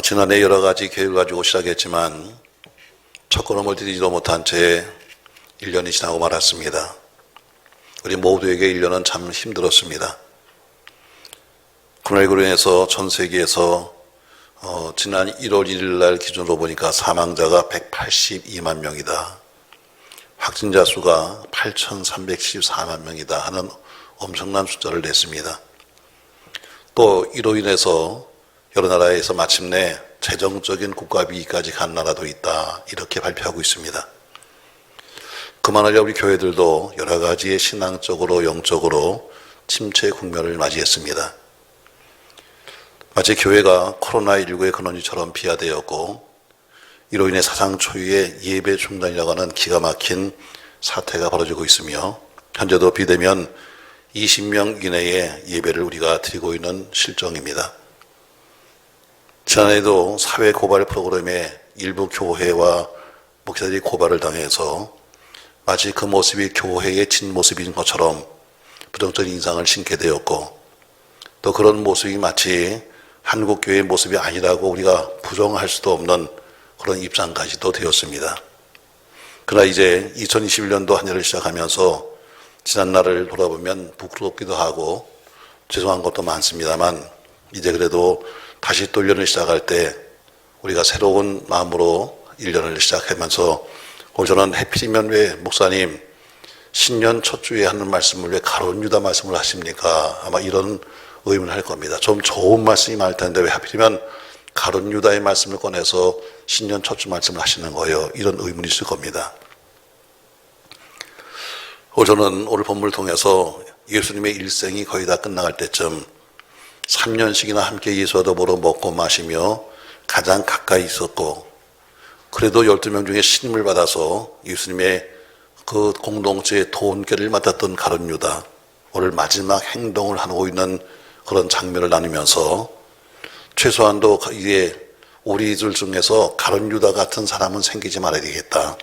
지난해 여러 가지 계획을 가지고 시작했지만 첫 걸음을 디디지도 못한 채 1년이 지나고 말았습니다. 우리 모두에게 1년은 참 힘들었습니다. 코로나19로 인해서 전 세계에서 지난 1월 1일 날 기준으로 보니까 사망자가 182만 명이다. 확진자 수가 8,314만 명이다 하는 엄청난 숫자를 냈습니다. 또 이로 인해서 여러 나라에서 마침내 재정적인 국가비기까지 간 나라도 있다, 이렇게 발표하고 있습니다. 그만하려 우리 교회들도 여러 가지의 신앙적으로 영적으로 침체 국면을 맞이했습니다. 마치 교회가 코로나19의 근원지처럼 비하되었고 이로 인해 사상 초유의 예배 중단이라고 하는 기가 막힌 사태가 벌어지고 있으며 현재도 비대면 20명 이내의 예배를 우리가 드리고 있는 실정입니다. 지난해에도 사회 고발 프로그램에 일부 교회와 목사들이 고발을 당해서 마치 그 모습이 교회의 진모습인 것처럼 부정적인 인상을 심게 되었고, 또 그런 모습이 마치 한국교회의 모습이 아니라고 우리가 부정할 수도 없는 그런 입장까지도 되었습니다. 그러나 이제 2021년도 한 해를 시작하면서 지난날을 돌아보면 부끄럽기도 하고 죄송한 것도 많습니다만, 이제 그래도 다시 또 1년을 시작할 때 우리가 새로운 마음으로 1년을 시작하면서 저는 해필이면 왜 목사님 신년 첫 주에 하는 말씀을 왜 가룟 유다 말씀을 하십니까? 아마 이런 의문을 할 겁니다. 좀 좋은 말씀이 많을 텐데 왜 하필이면 가룟 유다의 말씀을 꺼내서 신년 첫 주 말씀을 하시는 거예요? 이런 의문이 있을 겁니다. 저는 오늘 본문을 통해서 예수님의 일생이 거의 다 끝나갈 때쯤 3년씩이나 함께 예수와 더불어 먹고 마시며 가장 가까이 있었고, 그래도 12명 중에 신임을 받아서 예수님의 그 공동체의 도원결을 맡았던 가룟 유다, 오늘 마지막 행동을 하고 있는 그런 장면을 나누면서 최소한도 이게 우리들 중에서 가룟 유다 같은 사람은 생기지 말아야 되겠다.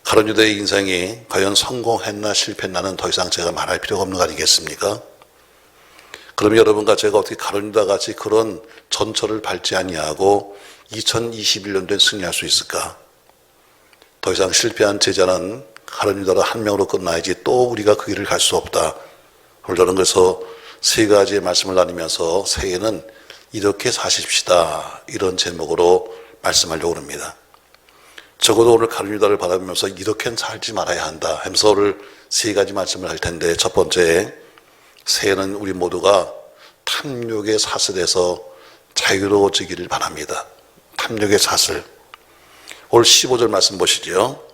가룟 유다의 인생이 과연 성공했나 실패했나는 더 이상 제가 말할 필요가 없는 거 아니겠습니까? 그러면 여러분과 제가 어떻게 가룟 유다 같이 그런 전철을 밟지 아니하고 2021년도에 승리할 수 있을까? 더 이상 실패한 제자는 가룟 유다로 한 명으로 끝나야지 또 우리가 그 길을 갈 수 없다. 오늘 저는 그래서 세 가지의 말씀을 나누면서 새해에는 이렇게 사십시다, 이런 제목으로 말씀하려고 합니다. 적어도 오늘 가룟 유다를 바라보면서 이렇게는 살지 말아야 한다 하면서 오늘 세 가지 말씀을 할 텐데, 첫 번째, 새해는 우리 모두가 탐욕의 사슬에서 자유로워지기를 바랍니다. 탐욕의 사슬. 오늘 15절 말씀 보시죠.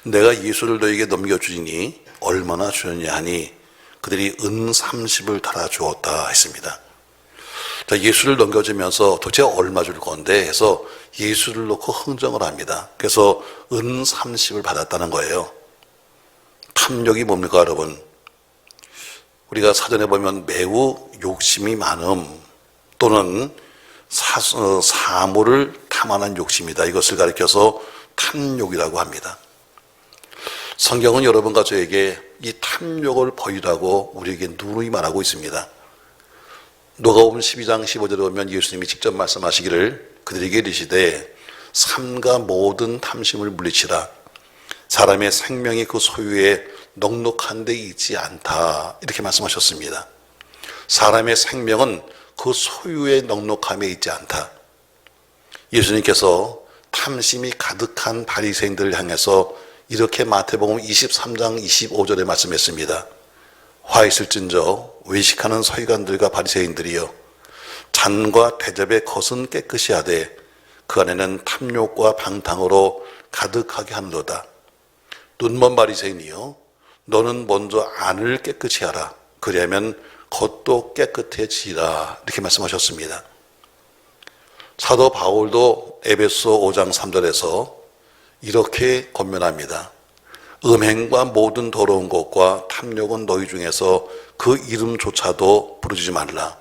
내가 예수를 너에게 넘겨주니 얼마나 주었냐 하니 그들이 은 30을 달아주었다 했습니다. 자, 예수를 넘겨주면서 도대체 얼마 줄 건데 해서 예수를 놓고 흥정을 합니다. 그래서 은 30을 받았다는 거예요. 탐욕이 뭡니까, 여러분? 우리가 사전에 보면 매우 욕심이 많음 또는 사물을 탐하는 욕심이다, 이것을 가리켜서 탐욕이라고 합니다. 성경은 여러분과 저에게 이 탐욕을 버리라고 우리에게 누누이 말하고 있습니다. 누가복음 12장 15절에 보면 예수님이 직접 말씀하시기를 그들에게 이르시되 삼가 모든 탐심을 물리치라. 사람의 생명이 그 소유에 넉넉한 데 있지 않다, 이렇게 말씀하셨습니다. 사람의 생명은 그 소유의 넉넉함에 있지 않다. 예수님께서 탐심이 가득한 바리새인들을 향해서 이렇게 마태복음 23장 25절에 말씀했습니다. 화 있을진저 외식하는 서기관들과 바리새인들이여, 잔과 대접의 겉은 깨끗이 하되 그 안에는 탐욕과 방탕으로 가득하게 하는도다. 눈먼 바리새인이여, 너는 먼저 안을 깨끗이 하라. 그리하면 겉도 깨끗해지리라, 이렇게 말씀하셨습니다. 사도 바울도 에베소 5장 3절에서 이렇게 권면합니다. 음행과 모든 더러운 것과 탐욕은 너희 중에서 그 이름조차도 부르지 말라.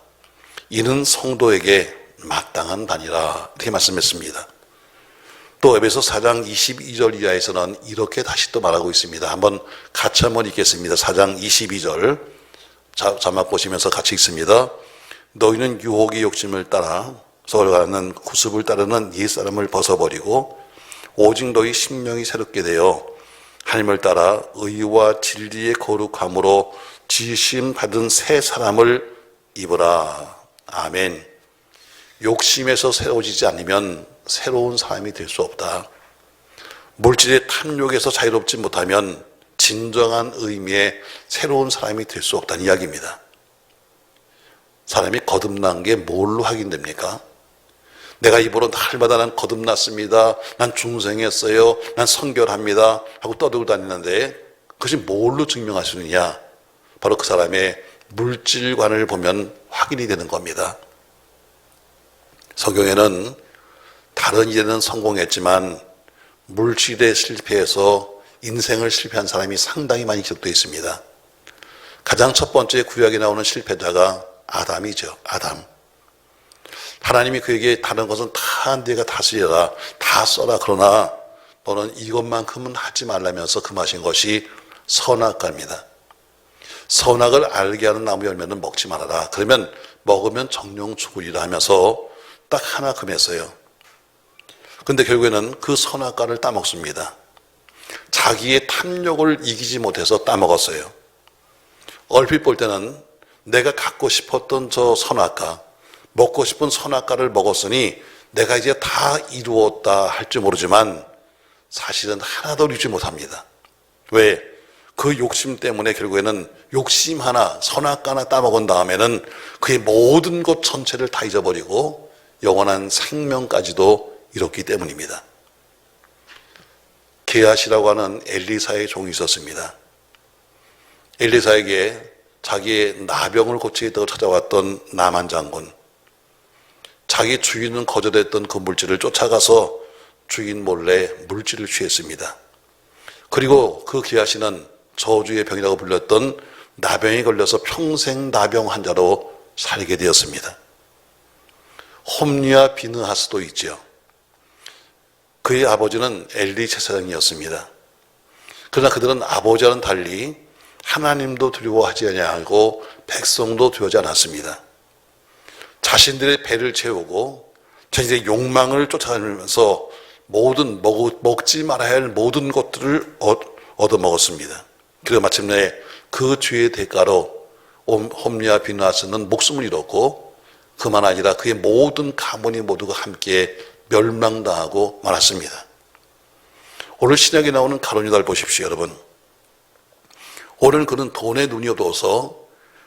이는 성도에게 마땅한 바니라, 이렇게 말씀했습니다. 또 에베소 4장 22절 이하에서는 이렇게 다시 또 말하고 있습니다. 같이 한번 읽겠습니다. 4장 22절 자막 보시면서 같이 읽습니다. 너희는 유혹의 욕심을 따라 서가는 구습을 따르는 옛사람을 벗어버리고 오직 너희 심령이 새롭게 되어 하나님을 따라 의와 진리의 거룩함으로 지으심 받은 새 사람을 입으라. 아멘. 욕심에서 새로워지지 않으면 새로운 사람이 될 수 없다. 물질의 탐욕에서 자유롭지 못하면 진정한 의미의 새로운 사람이 될 수 없다는 이야기입니다. 사람이 거듭난 게 뭘로 확인됩니까? 내가 입으로 날마다 난 거듭났습니다. 난 중생했어요. 난 선결합니다. 하고 떠들고 다니는데 그것이 뭘로 증명할 수 있느냐? 바로 그 사람의 물질관을 보면 확인이 되는 겁니다. 성경에는 다른 일에는 성공했지만 물질에 실패해서 인생을 실패한 사람이 상당히 많이 기록되어 있습니다. 가장 첫 번째 구약에 나오는 실패자가 아담이죠. 아담. 하나님이 그에게 다른 것은 다 네가 다스려라, 다 써라. 그러나 너는 이것만큼은 하지 말라면서 금하신 것이 선악과입니다. 선악을 알게 하는 나무 열매는 먹지 말아라. 그러면 먹으면 정령 죽으리라 하면서 딱 하나 금했어요. 근데 결국에는 그 선악과를 따먹습니다. 자기의 탐욕을 이기지 못해서 따먹었어요. 얼핏 볼 때는 내가 갖고 싶었던 저 선악과, 먹고 싶은 선악과를 먹었으니 내가 이제 다 이루었다 할 줄 모르지만 사실은 하나도 이루지 못합니다. 왜? 그 욕심 때문에 결국에는 욕심 하나, 선악과 하나 따먹은 다음에는 그의 모든 것 전체를 다 잊어버리고 영원한 생명까지도 잃었기 때문입니다. 게하시라고 하는 엘리사의 종이 있었습니다. 엘리사에게 자기의 나병을 고치겠다고 찾아왔던 나만 장군, 자기 주인은 거절했던 그 물질을 쫓아가서 주인 몰래 물질을 취했습니다. 그리고 그 게하시는 저주의 병이라고 불렸던 나병에 걸려서 평생 나병 환자로 살게 되었습니다. 홈리와 비느하스도 있죠. 그의 아버지는 엘리 제사장이었습니다. 그러나 그들은 아버지와는 달리 하나님도 두려워하지 아니하고 백성도 두려워하지 않았습니다. 자신들의 배를 채우고 자신의 욕망을 쫓아다니면서 모든 먹지 말아야 할 모든 것들을 얻어먹었습니다. 그리고 마침내 그 죄의 대가로 홈리와 비느하스는 목숨을 잃었고 그만 아니라 그의 모든 가문이 모두가 함께 멸망당하고 말았습니다. 오늘 신약에 나오는 가룟유다를 보십시오, 여러분. 오늘 그는 돈에 눈이 어두워서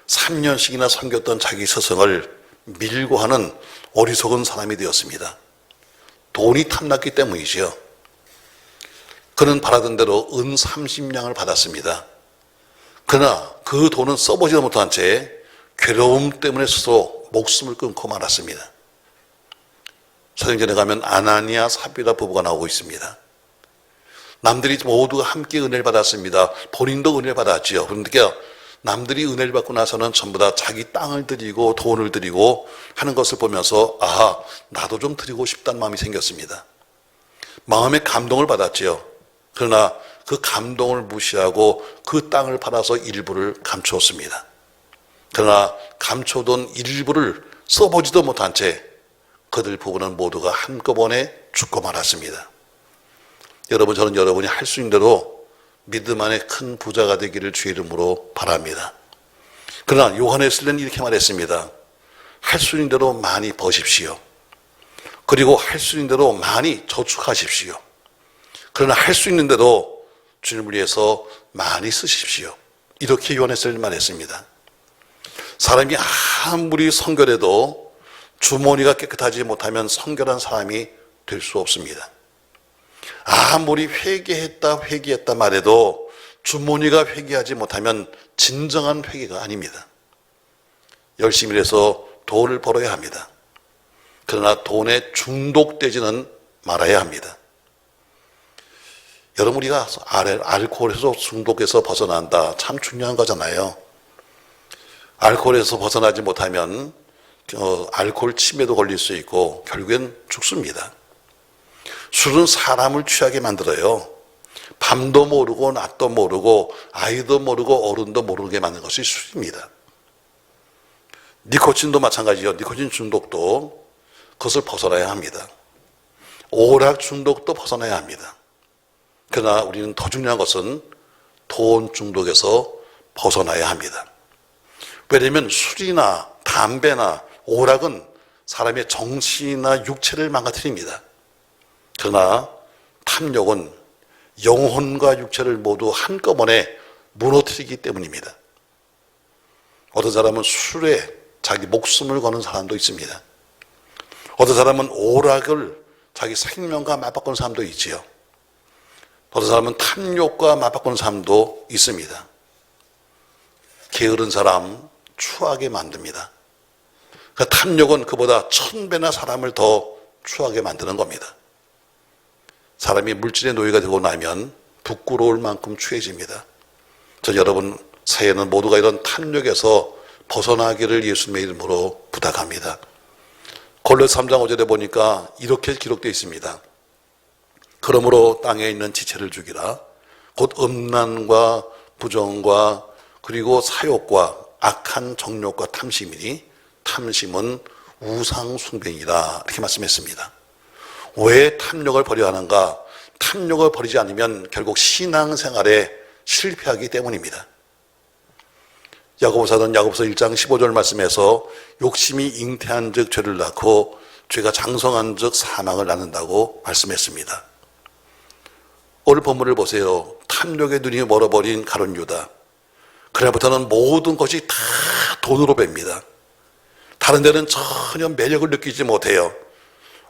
3년씩이나 섬겼던 자기 스승을 밀고 하는 어리석은 사람이 되었습니다. 돈이 탐났기 때문이지요. 그는 바라던 대로 은 30냥을 받았습니다. 그러나 그 돈은 써보지도 못한 채 괴로움 때문에 스스로 목숨을 끊고 말았습니다. 사도행전에 가면 아나니아 삽비라 부부가 나오고 있습니다. 남들이 모두가 함께 은혜를 받았습니다. 본인도 은혜를 받았지요. 그러니까 남들이 은혜를 받고 나서는 전부 다 자기 땅을 드리고 돈을 드리고 하는 것을 보면서 아하, 나도 좀 드리고 싶다는 마음이 생겼습니다. 마음에 감동을 받았지요. 그러나 그 감동을 무시하고 그 땅을 팔아서 일부를 감추었습니다. 그러나 감춰둔 일부를 써보지도 못한 채 그들 부부는 모두가 한꺼번에 죽고 말았습니다. 여러분, 저는 여러분이 할 수 있는 대로 믿음 안에 큰 부자가 되기를 주의 이름으로 바랍니다. 그러나 요한에슬레는 이렇게 말했습니다. 할 수 있는 대로 많이 버십시오. 그리고 할 수 있는 대로 많이 저축하십시오. 그러나 할 수 있는 대로 주님을 위해서 많이 쓰십시오. 이렇게 요한에슬레는 말했습니다. 사람이 아무리 성결해도 주머니가 깨끗하지 못하면 성결한 사람이 될 수 없습니다. 아무리 회개했다 말해도 주머니가 회개하지 못하면 진정한 회개가 아닙니다. 열심히 해서 돈을 벌어야 합니다. 그러나 돈에 중독되지는 말아야 합니다. 여러분, 우리가 알코올에서 중독해서 벗어난다, 참 중요한 거잖아요. 알코올에서 벗어나지 못하면 알코올 치매도 걸릴 수 있고 결국엔 죽습니다. 술은 사람을 취하게 만들어요. 밤도 모르고 낮도 모르고 아이도 모르고 어른도 모르게 만드는 것이 술입니다. 니코틴도 마찬가지요. 니코틴 중독도 그것을 벗어나야 합니다. 오락 중독도 벗어나야 합니다. 그러나 우리는 더 중요한 것은 돈 중독에서 벗어나야 합니다. 왜냐하면 술이나 담배나 오락은 사람의 정신이나 육체를 망가뜨립니다. 그러나 탐욕은 영혼과 육체를 모두 한꺼번에 무너뜨리기 때문입니다. 어떤 사람은 술에 자기 목숨을 거는 사람도 있습니다. 어떤 사람은 오락을 자기 생명과 맞바꾸는 사람도 있지요. 어떤 사람은 탐욕과 맞바꾸는 사람도 있습니다. 게으른 사람 추하게 만듭니다. 그 탐욕은 그보다 1000배나 사람을 더 추하게 만드는 겁니다. 사람이 물질의 노예가 되고 나면 부끄러울 만큼 추해집니다. 저 여러분 새해는 모두가 이런 탐욕에서 벗어나기를 예수님의 이름으로 부탁합니다. 골로새 3장 5절에 보니까 이렇게 기록되어 있습니다. 그러므로 땅에 있는 지체를 죽이라. 곧 음란과 부정과 그리고 사욕과 악한 정욕과 탐심이니 탐심은 우상 숭배이라 이렇게 말씀했습니다. 왜 탐욕을 버려야 하는가? 탐욕을 버리지 않으면 결국 신앙생활에 실패하기 때문입니다. 야고보서는 야고보서 1장 15절 말씀에서 욕심이 잉태한 즉 죄를 낳고 죄가 장성한 즉 사망을 낳는다고 말씀했습니다. 오늘 본문을 보세요. 탐욕의 눈이 멀어버린 가룟 유다. 그날부터는 모든 것이 다 돈으로 봅니다. 다른 데는 전혀 매력을 느끼지 못해요.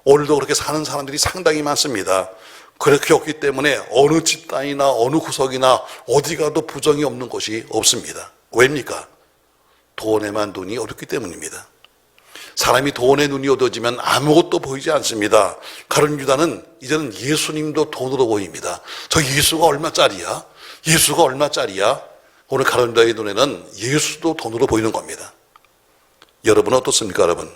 오늘도 그렇게 사는 사람들이 상당히 많습니다. 그렇게 없기 때문에 어느 집단이나 어느 구석이나 어디 가도 부정이 없는 곳이 없습니다. 왜입니까? 돈에만 눈이 어둡기 때문입니다. 사람이 돈에 눈이 어두워지면 아무것도 보이지 않습니다. 가룟 유다는 이제는 예수님도 돈으로 보입니다. 저 예수가 얼마짜리야? 예수가 얼마짜리야? 오늘 가룟 유다의 눈에는 예수도 돈으로 보이는 겁니다. 여러분은 어떻습니까, 여러분?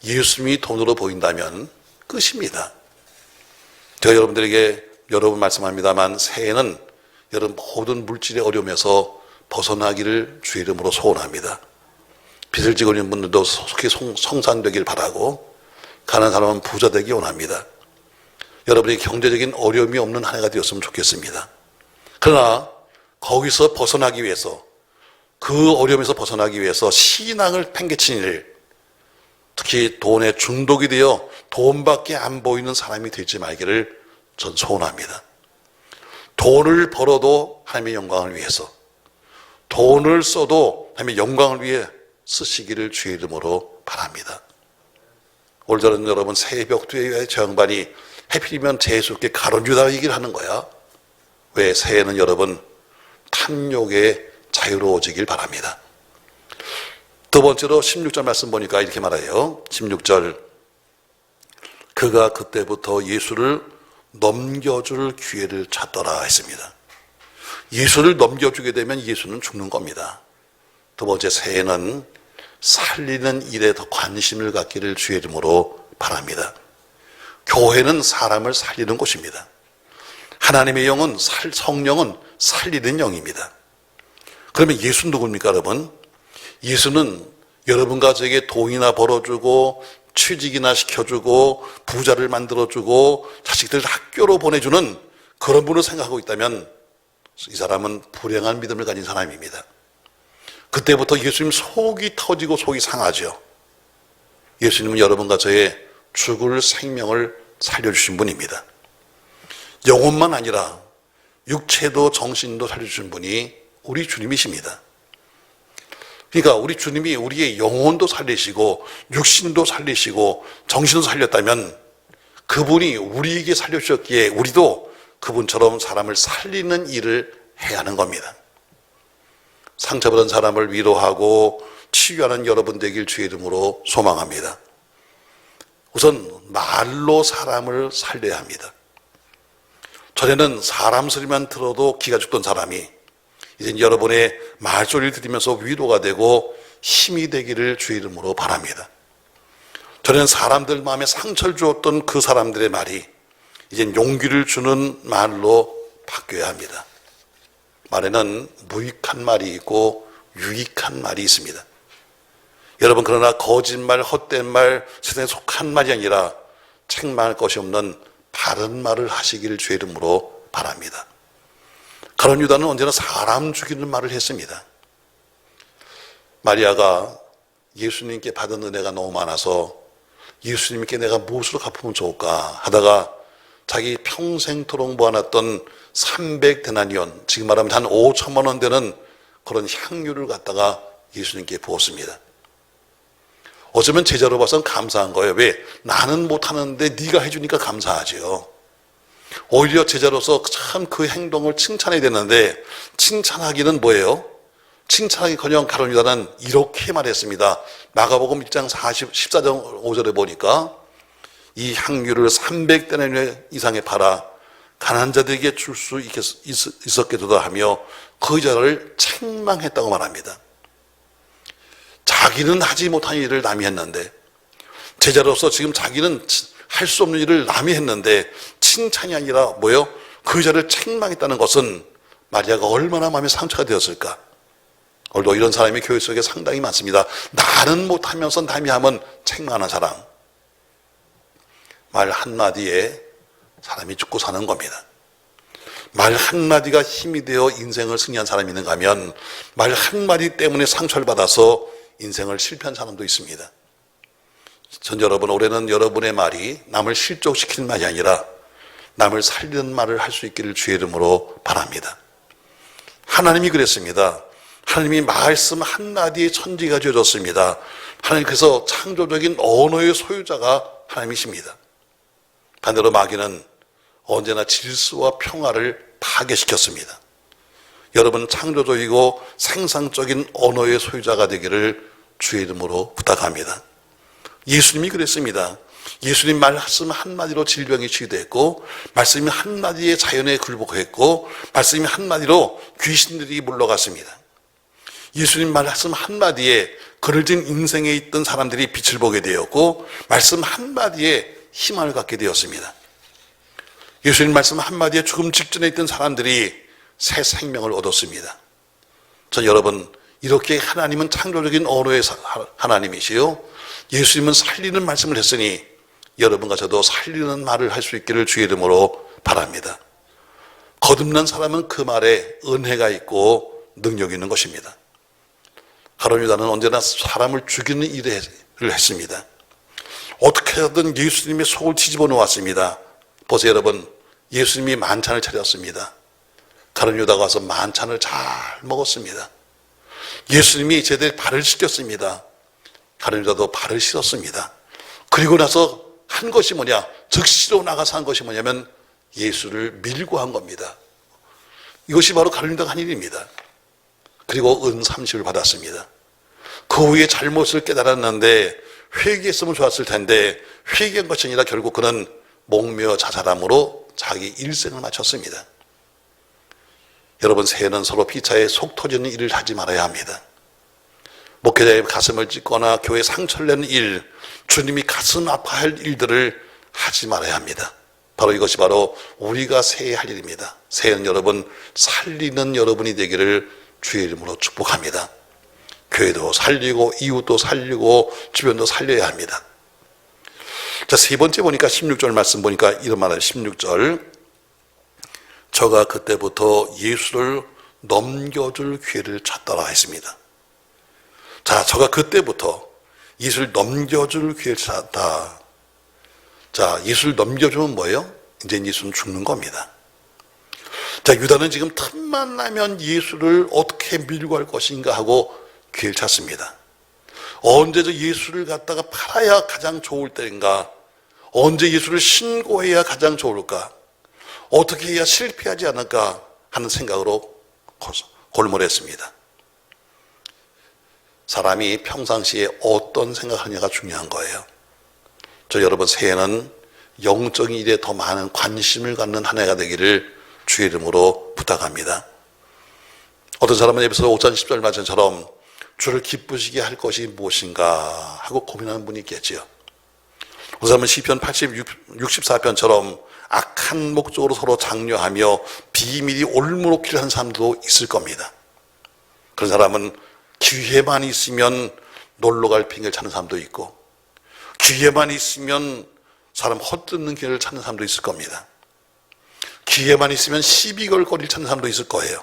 예수님이 돈으로 보인다면 끝입니다. 제가 여러분들에게 여러 번 말씀합니다만 새해는 여러분 모든 물질의 어려움에서 벗어나기를 주의 이름으로 소원합니다. 빚을 지고 있는 분들도 속히 성산되길 바라고 가난한 사람은 부자 되기 원합니다. 여러분이 경제적인 어려움이 없는 한 해가 되었으면 좋겠습니다. 그러나 거기서 벗어나기 위해서 그 어려움에서 벗어나기 위해서 신앙을 팽개친 일, 특히 돈에 중독이 되어 돈밖에 안 보이는 사람이 되지 말기를 전 소원합니다. 돈을 벌어도 하나님의 영광을 위해서, 돈을 써도 하나님의 영광을 위해 쓰시기를 주의 이름으로 바랍니다. 올 저는 여러분 새벽2에 저 양반이 해필이면 재수없게 가룟 유다 얘기를 하는 거야. 왜? 새해는 여러분 탐욕에 자유로워지길 바랍니다. 두 번째로 16절 말씀 보니까 이렇게 말해요. 16절 그가 그때부터 예수를 넘겨줄 기회를 찾더라 했습니다. 예수를 넘겨주게 되면 예수는 죽는 겁니다. 두 번째 새해는 살리는 일에 더 관심을 갖기를 주의 이름으로 바랍니다. 교회는 사람을 살리는 곳입니다. 하나님의 영은 성령은 살리는 영입니다. 그러면 예수는 누굽니까 여러분? 예수는 여러분과 저에게 돈이나 벌어주고 취직이나 시켜주고 부자를 만들어주고 자식들을 학교로 보내주는 그런 분을 생각하고 있다면 이 사람은 불행한 믿음을 가진 사람입니다. 그때부터 예수님 속이 터지고 속이 상하죠. 예수님은 여러분과 저의 죽을 생명을 살려주신 분입니다. 영혼만 아니라 육체도 정신도 살려주신 분이 우리 주님이십니다. 그러니까 우리 주님이 우리의 영혼도 살리시고 육신도 살리시고 정신도 살렸다면 그분이 우리에게 살려주셨기에 우리도 그분처럼 사람을 살리는 일을 해야 하는 겁니다. 상처받은 사람을 위로하고 치유하는 여러분 되길 주의 이름으로 소망합니다. 우선 말로 사람을 살려야 합니다. 전에는 사람 소리만 들어도 기가 죽던 사람이 이제 여러분의 말소리를 들으면서 위로가 되고 힘이 되기를 주의 이름으로 바랍니다. 전에는 사람들 마음에 상처를 주었던 그 사람들의 말이 이제 용기를 주는 말로 바뀌어야 합니다. 말에는 무익한 말이 있고 유익한 말이 있습니다. 여러분, 그러나 거짓말, 헛된 말, 세상에 속한 말이 아니라 책망할 것이 없는 바른 말을 하시기를 주의 이름으로 바랍니다. 가룟 유다는 언제나 사람 죽이는 말을 했습니다. 마리아가 예수님께 받은 은혜가 너무 많아서 예수님께 내가 무엇으로 갚으면 좋을까 하다가 자기 평생토록 모아놨던 300데나리온, 지금 말하면 한 5천만 원 되는 그런 향유를 갖다가 예수님께 부었습니다. 어쩌면 제자로 봐서는 감사한 거예요. 왜? 나는 못하는데 네가 해주니까 감사하지요. 오히려 제자로서 참 그 행동을 칭찬해야 되는데 칭찬하기는 뭐예요? 칭찬하기커녕 가룟 유다는 이렇게 말했습니다. 마가복음 1장 14절 5절에 보니까 이 향유를 300데나리온 이상에 팔아 가난한 자들에게 줄 수 있었겠도다 하며 그 자를 책망했다고 말합니다. 자기는 하지 못한 일을 남이 했는데, 제자로서 지금 자기는 할 수 없는 일을 남이 했는데 칭찬이 아니라 뭐요? 그 자를 책망했다는 것은 마리아가 얼마나 마음에 상처가 되었을까? 오늘도 이런 사람이 교회 속에 상당히 많습니다. 나는 못하면서 남이 하면 책망하는 사람. 말 한마디에 사람이 죽고 사는 겁니다. 말 한마디가 힘이 되어 인생을 승리한 사람이 있는가 하면 말 한마디 때문에 상처를 받아서 인생을 실패한 사람도 있습니다. 전 여러분, 올해는 여러분의 말이 남을 실족시키는 말이 아니라 남을 살리는 말을 할 수 있기를 주의 이름으로 바랍니다. 하나님이 그랬습니다. 하나님이 말씀 한마디에 천지가 지어졌습니다. 하나님께서 창조적인 언어의 소유자가 하나님이십니다. 반대로 마귀는 언제나 질서와 평화를 파괴시켰습니다. 여러분, 창조적이고 생산적인 언어의 소유자가 되기를 주의 이름으로 부탁합니다. 예수님이 그랬습니다. 예수님 말씀 한마디로 질병이 치유됐고, 말씀이 한마디에 자연에 굴복했고, 말씀이 한마디로 귀신들이 물러갔습니다. 예수님 말씀 한마디에 그늘진 인생에 있던 사람들이 빛을 보게 되었고, 말씀 한마디에 희망을 갖게 되었습니다. 예수님 말씀 한마디에 죽음 직전에 있던 사람들이 새 생명을 얻었습니다. 전 여러분, 이렇게 하나님은 창조적인 언어의 하나님이시요, 예수님은 살리는 말씀을 했으니 여러분과 저도 살리는 말을 할 수 있기를 주의 이름으로 바랍니다. 거듭난 사람은 그 말에 은혜가 있고 능력이 있는 것입니다. 가룟 유다는 언제나 사람을 죽이는 일을 했습니다. 어떻게 하든 예수님의 속을 뒤집어 놓았습니다. 보세요 여러분, 예수님이 만찬을 차렸습니다. 가룟 유다가 와서 만찬을 잘 먹었습니다. 예수님이 제대로 발을 씻겼습니다. 가룟 유다도 발을 씻었습니다. 그리고 나서 한 것이 뭐냐? 즉시로 나가서 한 것이 뭐냐면 예수를 밀고 한 겁니다. 이것이 바로 가룟 유다가 한 일입니다. 그리고 은 30을 받았습니다. 그 후에 잘못을 깨달았는데 회개했으면 좋았을 텐데 회개한 것이 아니라 결국 그는 목며 자살함으로 자기 일생을 마쳤습니다. 여러분, 새해는 서로 피차에 속 터지는 일을 하지 말아야 합니다. 목회자의 가슴을 찢거나 교회 상처를 내는 일, 주님이 가슴 아파할 일들을 하지 말아야 합니다. 바로 이것이 바로 우리가 새해 할 일입니다. 새해는 여러분, 살리는 여러분이 되기를 주의 이름으로 축복합니다. 교회도 살리고 이웃도 살리고 주변도 살려야 합니다. 자, 세 번째 보니까 16절 말씀 보니까 이런 말을 16절, 저가 그때부터 예수를 넘겨줄 기회를 찾더라 했습니다. 자, 저가 그때부터 예수를 넘겨줄 기회를 찾았다. 자, 예수를 넘겨주면 뭐예요? 이제 예수는 죽는 겁니다. 자, 유다는 지금 틈만 나면 예수를 어떻게 밀고 갈 것인가 하고 기회를 찾습니다. 언제 저 예수를 갖다가 팔아야 가장 좋을 때인가? 언제 예수를 신고해야 가장 좋을까? 어떻게 해야 실패하지 않을까 하는 생각으로 골몰했습니다. 사람이 평상시에 어떤 생각하느냐가 중요한 거예요. 저 여러분, 새해는 영적인 일에 더 많은 관심을 갖는 한 해가 되기를 주의 이름으로 부탁합니다. 어떤 사람은 에베소 5장 10절 말씀처럼 주를 기쁘시게 할 것이 무엇인가 하고 고민하는 분이 있겠지요. 어떤 사람은 시편 64편처럼 악한 목적으로 서로 장려하며 비밀이 올무록기를 하는 사람도 있을 겁니다. 그런 사람은 기회만 있으면 놀러 갈 핑계를 찾는 사람도 있고, 기회만 있으면 사람 헛듣는 길을 찾는 사람도 있을 겁니다. 기회만 있으면 시비 걸 거리를 찾는 사람도 있을 거예요.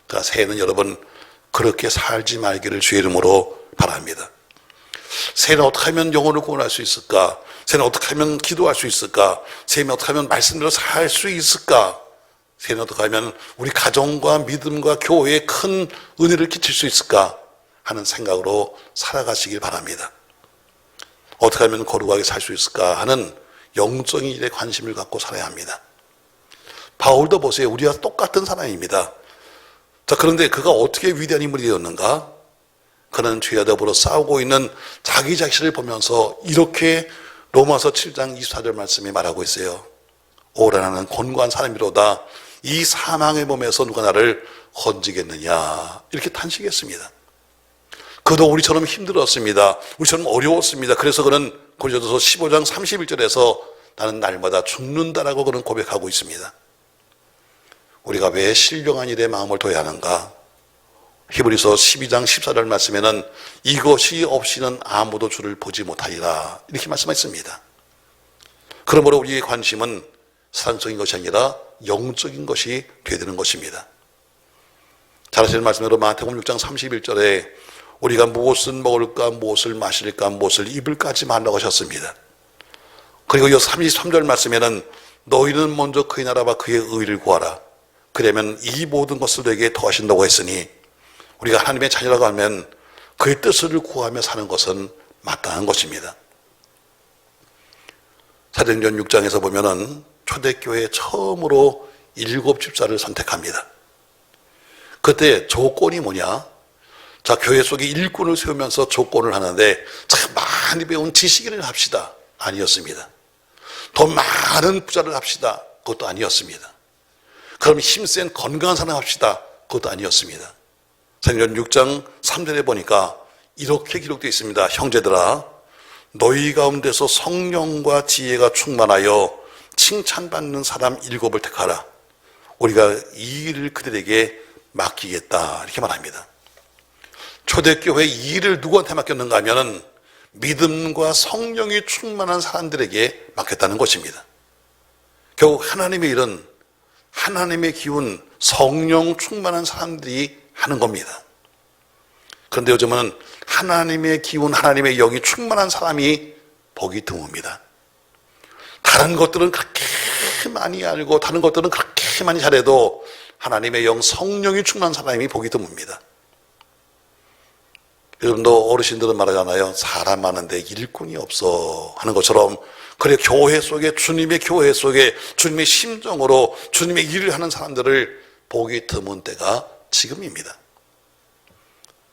그러니까 새해는 여러분 그렇게 살지 말기를 주의 이름으로 바랍니다. 새해는 어떻게 하면 영혼을 구원할 수 있을까? 새해는 어떻게 하면 기도할 수 있을까? 새해는 어떻게 하면 말씀대로 살 수 있을까? 새해는 어떻게 하면 우리 가정과 믿음과 교회에 큰 은혜를 끼칠 수 있을까? 하는 생각으로 살아가시길 바랍니다. 어떻게 하면 거룩하게 살 수 있을까 하는 영적인 일에 관심을 갖고 살아야 합니다. 바울도 보세요. 우리와 똑같은 사람입니다. 자, 그런데 그가 어떻게 위대한 인물이 되었는가? 그는 죄와 더불어 싸우고 있는 자기 자신을 보면서 이렇게 로마서 7장 24절 말씀이 말하고 있어요. 오라 나는 곤고한 사람이로다. 이 사망의 몸에서 누가 나를 건지겠느냐. 이렇게 탄식했습니다. 그도 우리처럼 힘들었습니다. 우리처럼 어려웠습니다. 그래서 그는 고린도서 15장 31절에서 나는 날마다 죽는다라고 그는 고백하고 있습니다. 우리가 왜 신령한 일에 마음을 둬야 하는가? 히브리서 12장 14절 말씀에는 이것이 없이는 아무도 주를 보지 못하리라 이렇게 말씀했습니다. 그러므로 우리의 관심은 세상적인 것이 아니라 영적인 것이 되어야 되는 것입니다. 잘 아시는 말씀대로 마태복음 6장 31절에 우리가 무엇을 먹을까, 무엇을 마실까, 무엇을 입을까 하지 말라고 하셨습니다. 그리고 이 33절 말씀에는 너희는 먼저 그의 나라와 그의 의를 구하라. 그러면 이 모든 것을 너에게 더하신다고 했으니 우리가 하나님의 자녀라고 하면 그의 뜻을 구하며 사는 것은 마땅한 것입니다. 사도행전 6장에서 보면은 초대교회 처음으로 7 집사를 선택합니다. 그때 조건이 뭐냐? 자, 교회 속에 일꾼을 세우면서 조건을 하는데 참 많이 배운 지식인을 합시다. 아니었습니다. 더 많은 부자를 합시다. 그것도 아니었습니다. 그럼 힘센 건강한 사람 합시다. 그것도 아니었습니다. 사도행전 6장 3절에 보니까 이렇게 기록되어 있습니다. 형제들아, 너희 가운데서 성령과 지혜가 충만하여 칭찬받는 사람 7을 택하라. 우리가 이 일을 그들에게 맡기겠다. 이렇게 말합니다. 초대교회 이 일을 누구한테 맡겼는가 하면은 믿음과 성령이 충만한 사람들에게 맡겼다는 것입니다. 결국 하나님의 일은 하나님의 기운, 성령 충만한 사람들이 하는 겁니다. 그런데 요즘은 하나님의 기운, 하나님의 영이 충만한 사람이 보기 드뭅니다. 다른 것들은 그렇게 많이 알고 다른 것들은 그렇게 많이 잘해도 하나님의 영, 성령이 충만한 사람이 보기 드뭅니다. 여러분도 어르신들은 말하잖아요. 사람 많은데 일꾼이 없어 하는 것처럼 그래 교회 속에 주님의 교회 속에 주님의 심정으로 주님의 일을 하는 사람들을 보기 드문 때가 지금입니다.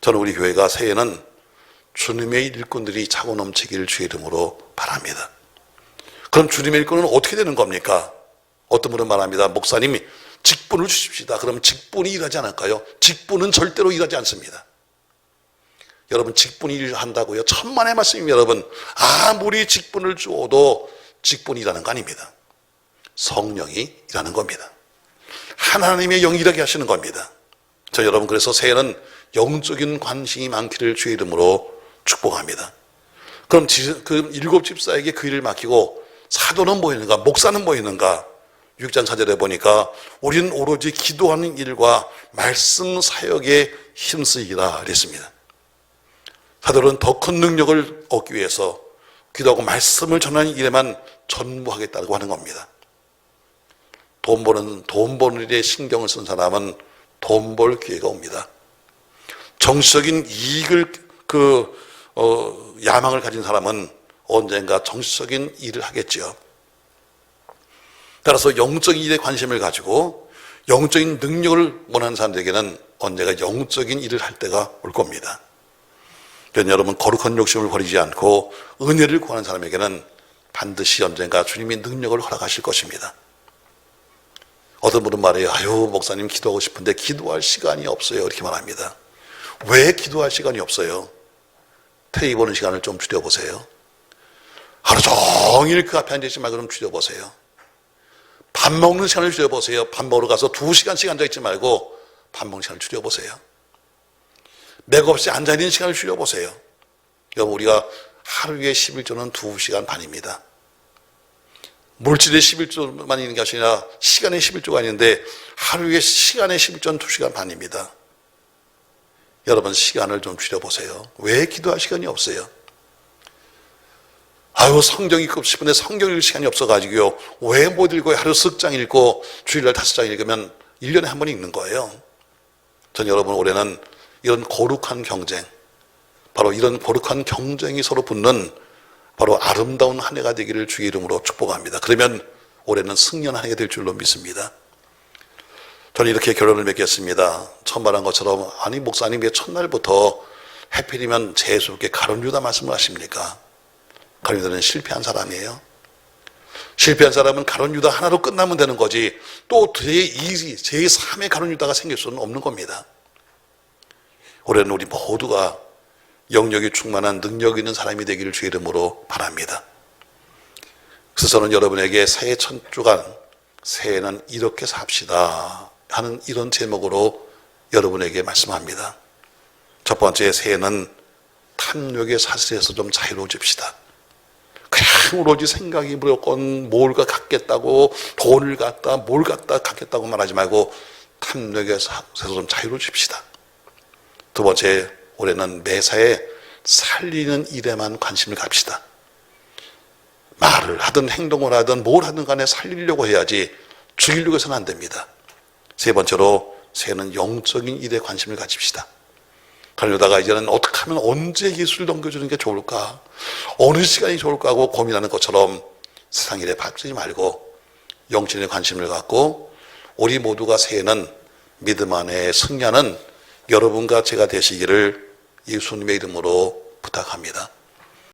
저는 우리 교회가 새해에는 주님의 일꾼들이 차고 넘치기를 주의 이름으로 바랍니다. 그럼 주님의 일꾼은 어떻게 되는 겁니까? 어떤 분은 말합니다. 목사님이 직분을 주십시다. 그럼 직분이 일하지 않을까요? 직분은 절대로 일하지 않습니다. 여러분 직분이 일한다고요? 천만의 말씀입니다. 여러분 아무리 직분을 주어도 직분이 일하는 거 아닙니다. 성령이 일하는 겁니다. 하나님의 영이 일하게 하시는 겁니다. 저 여러분 그래서 새해는 영적인 관심이 많기를 주의 이름으로 축복합니다. 그럼 그 7 집사에게 그 일을 맡기고 사도는 뭐 있는가? 목사는 뭐 있는가? 6장 4절에 보니까 우리는 오로지 기도하는 일과 말씀 사역에 힘쓰이라 그랬습니다. 사도는 더 큰 능력을 얻기 위해서 기도하고 말씀을 전하는 일에만 전무하겠다고 하는 겁니다. 돈 버는 일에 신경을 쓴 사람은 돈 벌 기회가 옵니다. 정치적인 이익을 야망을 가진 사람은 언젠가 정치적인 일을 하겠지요. 따라서 영적인 일에 관심을 가지고 영적인 능력을 원하는 사람들에게는 언젠가 영적인 일을 할 때가 올 겁니다. 그러니까 여러분 거룩한 욕심을 버리지 않고 은혜를 구하는 사람에게는 반드시 언젠가 주님이 능력을 허락하실 것입니다. 어떤 분은 말해요. 아유 목사님 기도하고 싶은데 기도할 시간이 없어요. 이렇게 말합니다. 왜 기도할 시간이 없어요? 테레비 보는 시간을 좀 줄여보세요. 하루 종일 그 앞에 앉아있지 말고 좀 줄여보세요. 밥 먹는 시간을 줄여보세요. 밥 먹으러 가서 2시간씩 앉아있지 말고 밥 먹는 시간을 줄여보세요. 맥없이 앉아있는 시간을 줄여보세요. 여러분, 우리가 하루에 11조는 2시간 반입니다. 물질의 11조만 있는 것이 아니라 시간의 11조가 있는데 하루에 시간의 11조는 2시간 반입니다. 여러분, 시간을 좀 줄여보세요. 왜 기도할 시간이 없어요? 아유, 성경 읽고 싶은데 성경 읽을 시간이 없어가지고요. 왜 못 읽어요? 하루 석 장 읽고 주일날 5장 읽으면 1년에 한 번 읽는 거예요. 전 여러분, 올해는 이런 거룩한 경쟁, 바로 이런 거룩한 경쟁이 서로 붙는 바로 아름다운 한 해가 되기를 주의 이름으로 축복합니다. 그러면 올해는 승리한 한 해가 될 줄로 믿습니다. 저는 이렇게 결론을 맺겠습니다. 처음 말한 것처럼, 아니 목사님 왜 첫날부터 해필이면 재수롭게 가룟 유다 말씀을 하십니까? 가룟 유다는 실패한 사람이에요. 실패한 사람은 가룟 유다 하나로 끝나면 되는 거지 또 제2, 제3의 가룟 유다가 생길 수는 없는 겁니다. 올해는 우리 모두가 영역이 충만한 능력 있는 사람이 되기를 주의 이름으로 바랍니다. 그래서 저는 여러분에게 새해 첫 주간, 새해는 이렇게 삽시다 하는 이런 제목으로 여러분에게 말씀합니다. 첫 번째, 새해는 탐욕의 사슬에서 좀 자유로워집시다. 그냥 오로지 생각이 무조건 뭘 갖겠다고, 돈을 갖다, 뭘 갖다 갖겠다고 말하지 말고 탐욕의 사슬에서 좀 자유로워집시다. 두 번째, 올해는 매사에 살리는 일에만 관심을 갑시다. 말을 하든 행동을 하든 뭘 하든 간에 살리려고 해야지 죽이려고 해서는 안 됩니다. 세 번째로, 새해는 영적인 일에 관심을 가집시다. 그러다가 이제는 어떻게 하면 언제 예수를 넘겨주는 게 좋을까, 어느 시간이 좋을까 하고 고민하는 것처럼 세상 일에 빠지지 말고 영적인 관심을 갖고 우리 모두가 새해는 믿음 안에 승리하는 여러분과 제가 되시기를 예수님의 이름으로 부탁합니다.